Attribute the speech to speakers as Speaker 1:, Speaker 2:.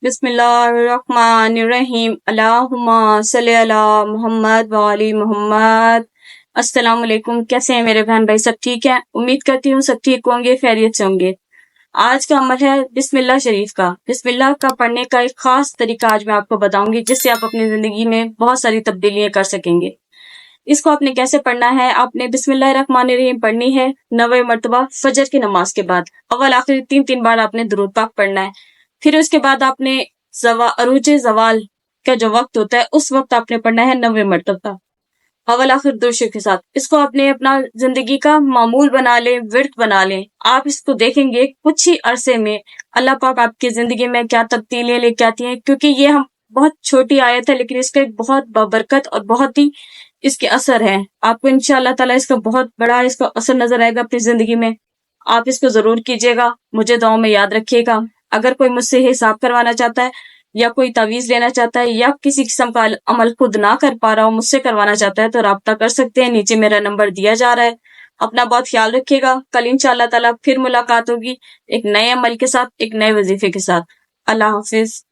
Speaker 1: بسم اللہ الرحمن الرحیم، اللہم صلی علی محمد وعلی محمد۔ السلام علیکم، کیسے ہیں میرے بہن بھائی؟ سب ٹھیک ہے؟ امید کرتی ہوں سب ٹھیک ہوں گے، خیریت سے ہوں گے۔ آج کا عمل ہے بسم اللہ شریف کا۔ بسم اللہ کا پڑھنے کا ایک خاص طریقہ آج میں آپ کو بتاؤں گی، جس سے آپ اپنی زندگی میں بہت ساری تبدیلیاں کر سکیں گے۔ اس کو آپ نے کیسے پڑھنا ہے؟ آپ نے بسم اللہ الرحمن الرحیم پڑھنی ہے 9 مرتبہ فجر کی نماز کے بعد۔ اول آخر 3 بار آپ نے درود پاک پڑھنا ہے۔ پھر اس کے بعد آپ نے عروج زوال کا جو وقت ہوتا ہے اس وقت آپ نے پڑھنا ہے 9 مرتبہ اول آخر درود شریف کے ساتھ۔ اس کو آپ نے اپنا زندگی کا معمول بنا لیں، ورد بنا لیں۔ آپ اس کو دیکھیں گے کچھ ہی عرصے میں اللہ پاک آپ کی زندگی میں کیا تبدیلیاں لے کے آتی ہیں، کیونکہ یہ ہم بہت چھوٹی آیت ہے لیکن اس کا ایک بہت بابرکت اور بہت ہی اس کے اثر ہے۔ آپ کو انشاءاللہ تعالیٰ اس کا بہت بڑا اس کا اثر نظر آئے گا اپنی زندگی میں۔ آپ اس کو ضرور کیجیے گا، مجھے دعاؤں میں یاد رکھیے گا۔ اگر کوئی مجھ سے حساب کروانا چاہتا ہے یا کوئی تعویذ لینا چاہتا ہے یا کسی قسم کا عمل خود نہ کر پا رہا ہو، مجھ سے کروانا چاہتا ہے تو رابطہ کر سکتے ہیں، نیچے میرا نمبر دیا جا رہا ہے۔ اپنا بہت خیال رکھیے گا۔ کل انشاءاللہ تعالیٰ پھر ملاقات ہوگی ایک نئے عمل کے ساتھ، ایک نئے وظیفے کے ساتھ۔ اللہ حافظ۔